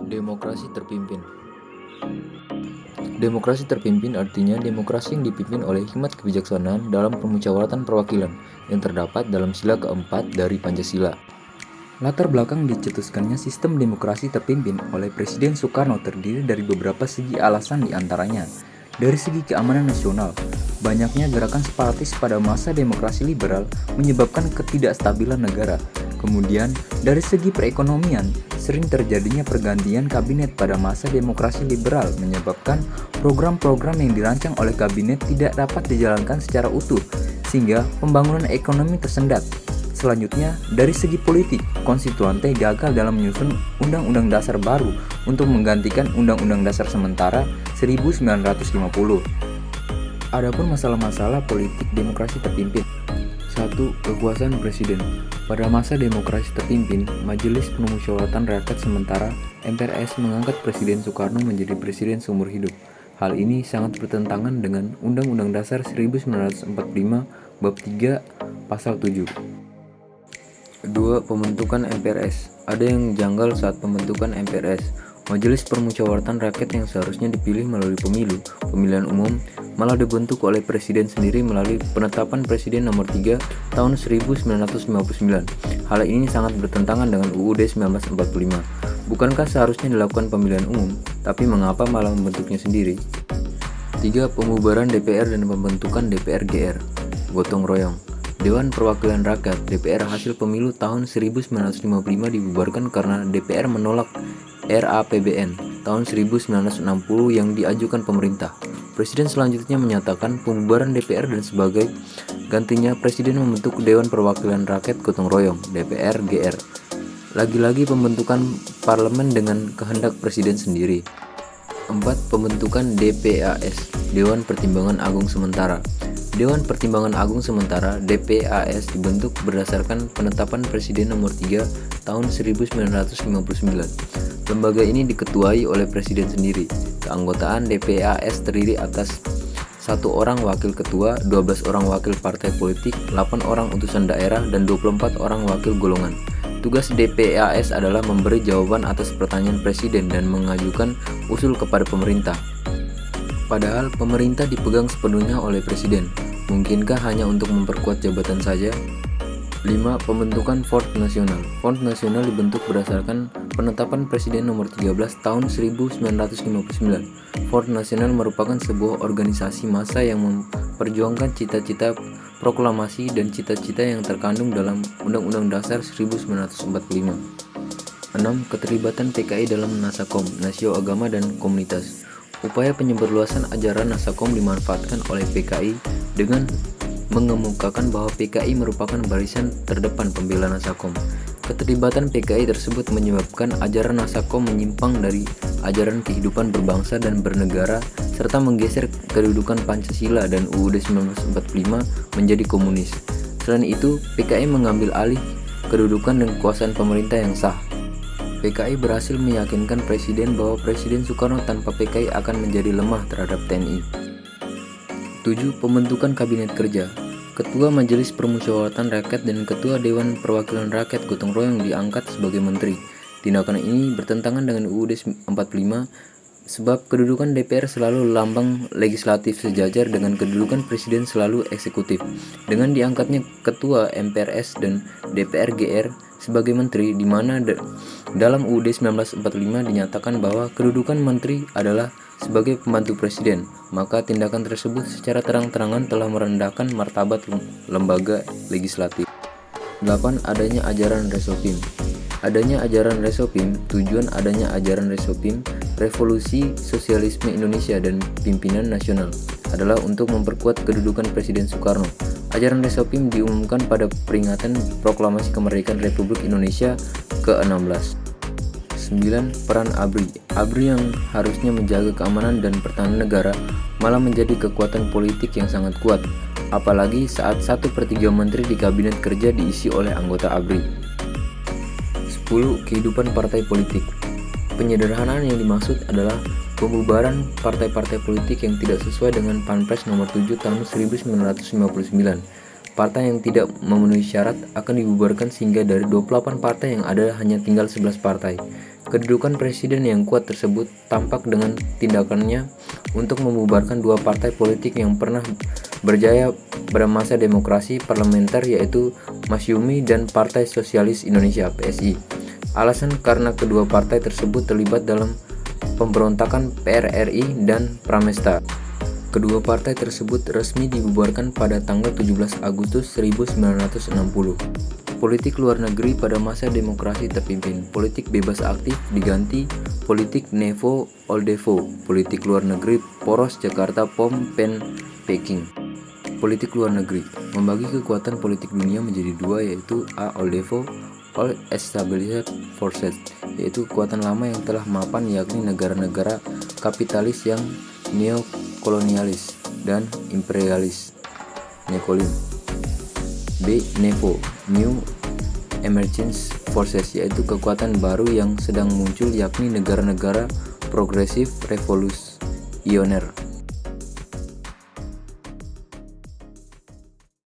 Demokrasi terpimpin. Demokrasi terpimpin artinya demokrasi yang dipimpin oleh hikmat kebijaksanaan dalam permusyawaratan perwakilan yang terdapat dalam sila keempat dari Pancasila. Latar belakang dicetuskannya sistem demokrasi terpimpin oleh Presiden Soekarno terdiri dari beberapa segi alasan diantaranya. Dari segi keamanan nasional, banyaknya gerakan separatis pada masa demokrasi liberal menyebabkan ketidakstabilan negara. Kemudian, dari segi perekonomian, sering terjadinya pergantian kabinet pada masa demokrasi liberal menyebabkan program-program yang dirancang oleh kabinet tidak dapat dijalankan secara utuh, sehingga pembangunan ekonomi tersendat. Selanjutnya, dari segi politik, konstituante gagal dalam menyusun Undang-Undang Dasar baru untuk menggantikan Undang-Undang Dasar sementara 1950. Adapun masalah-masalah politik demokrasi terpimpin. 1. Kekuasaan Presiden. Pada masa demokrasi terpimpin, Majelis Permusyawaratan Rakyat Sementara (MPRS) mengangkat Presiden Soekarno menjadi presiden seumur hidup. Hal ini sangat bertentangan dengan Undang-Undang Dasar 1945 Bab 3 Pasal 7. 2. Pembentukan MPRS. Ada yang janggal saat pembentukan MPRS. Majelis Permusyawaratan Rakyat yang seharusnya dipilih melalui pemilihan umum, malah dibentuk oleh Presiden sendiri melalui Penetapan Presiden Nomor 3 Tahun 1959. Hal ini sangat bertentangan dengan UUD 1945. Bukankah seharusnya dilakukan pemilihan umum, tapi mengapa malah membentuknya sendiri? 3. Pembubaran DPR dan pembentukan DPR-GR. Gotong royong. Dewan Perwakilan Rakyat (DPR) hasil pemilu tahun 1955 dibubarkan karena DPR menolak RAPBN tahun 1960 yang diajukan pemerintah. Presiden selanjutnya menyatakan pembubaran DPR dan sebagai gantinya Presiden membentuk Dewan Perwakilan Rakyat Gotong Royong (DPR-GR). Lagi-lagi pembentukan parlemen dengan kehendak Presiden sendiri. 4. Pembentukan DPAS (Dewan Pertimbangan Agung Sementara). Dewan Pertimbangan Agung Sementara (DPAS) dibentuk berdasarkan Penetapan Presiden Nomor 3 Tahun 1959. Lembaga ini diketuai oleh Presiden sendiri. Keanggotaan DPAS terdiri atas 1 orang wakil ketua, 12 orang wakil partai politik, 8 orang utusan daerah, dan 24 orang wakil golongan. Tugas DPAS adalah memberi jawaban atas pertanyaan Presiden dan mengajukan usul kepada pemerintah. Padahal pemerintah dipegang sepenuhnya oleh Presiden. Mungkinkah hanya untuk memperkuat jabatan saja? 5. Pembentukan Front Nasional. Front Nasional dibentuk berdasarkan Penetapan Presiden Nomor 13 Tahun 1959. Front Nasional merupakan sebuah organisasi massa yang memperjuangkan cita-cita proklamasi dan cita-cita yang terkandung dalam Undang-Undang Dasar 1945. 6. Keterlibatan PKI dalam Nasakom, Nasio Agama dan Komunitas. Upaya penyebarluasan ajaran Nasakom dimanfaatkan oleh PKI dengan mengemukakan bahwa PKI merupakan barisan terdepan pembela Nasakom. Keterlibatan PKI tersebut menyebabkan ajaran Nasakom menyimpang dari ajaran kehidupan berbangsa dan bernegara serta menggeser kedudukan Pancasila dan UUD 1945 menjadi komunis. Selain itu, PKI mengambil alih kedudukan dan kekuasaan pemerintah yang sah. PKI berhasil meyakinkan Presiden bahwa Presiden Soekarno tanpa PKI akan menjadi lemah terhadap TNI. 7. Pembentukan Kabinet Kerja. Ketua Majelis Permusyawaratan Rakyat dan Ketua Dewan Perwakilan Rakyat Gotong Royong diangkat sebagai menteri. Tindakan ini bertentangan dengan UUD 45 sebab kedudukan DPR selalu lambang legislatif sejajar dengan kedudukan Presiden selalu eksekutif. Dengan diangkatnya Ketua MPRS dan DPR-GR sebagai menteri, di mana dalam UUD 1945 dinyatakan bahwa kedudukan menteri adalah sebagai pembantu presiden, maka tindakan tersebut secara terang-terangan telah merendahkan martabat lembaga legislatif. 8. Adanya ajaran Resopim. Adanya ajaran Resopim, tujuan adanya ajaran Resopim, Revolusi Sosialisme Indonesia dan Pimpinan Nasional, adalah untuk memperkuat kedudukan Presiden Soekarno. Ajaran Resopim diumumkan pada peringatan Proklamasi Kemerdekaan Republik Indonesia ke-16. 9. Peran ABRI. ABRI yang harusnya menjaga keamanan dan pertahanan negara malah menjadi kekuatan politik yang sangat kuat, apalagi saat 1/3 menteri di Kabinet Kerja diisi oleh anggota ABRI. 10. Kehidupan partai politik. Penyederhanaan yang dimaksud adalah pembubaran partai-partai politik yang tidak sesuai dengan Perpres Nomor 7 Tahun 1959. Partai yang tidak memenuhi syarat akan dibubarkan sehingga dari 28 partai yang ada hanya tinggal 11 partai. Kedudukan presiden yang kuat tersebut tampak dengan tindakannya untuk membubarkan dua partai politik yang pernah berjaya pada masa demokrasi parlementer, yaitu Masyumi dan Partai Sosialis Indonesia (PSI). Alasan karena kedua partai tersebut terlibat dalam pemberontakan PRRI dan Pramesta. Kedua partai tersebut resmi dibubarkan pada tanggal 17 Agustus 1960. Politik luar negeri pada masa demokrasi terpimpin. Politik bebas aktif diganti politik Nevo Oldevo. Politik luar negeri poros Jakarta Phnom Penh Peking. Politik luar negeri membagi kekuatan politik dunia menjadi dua, yaitu A. Oldevo, Old Established Forces, yaitu kekuatan lama yang telah mapan, yakni negara-negara kapitalis yang neokolonialis dan imperialis neokolin. B. Nevo, New Emergence Forces, yaitu kekuatan baru yang sedang muncul, yakni negara-negara progresif revolusioner.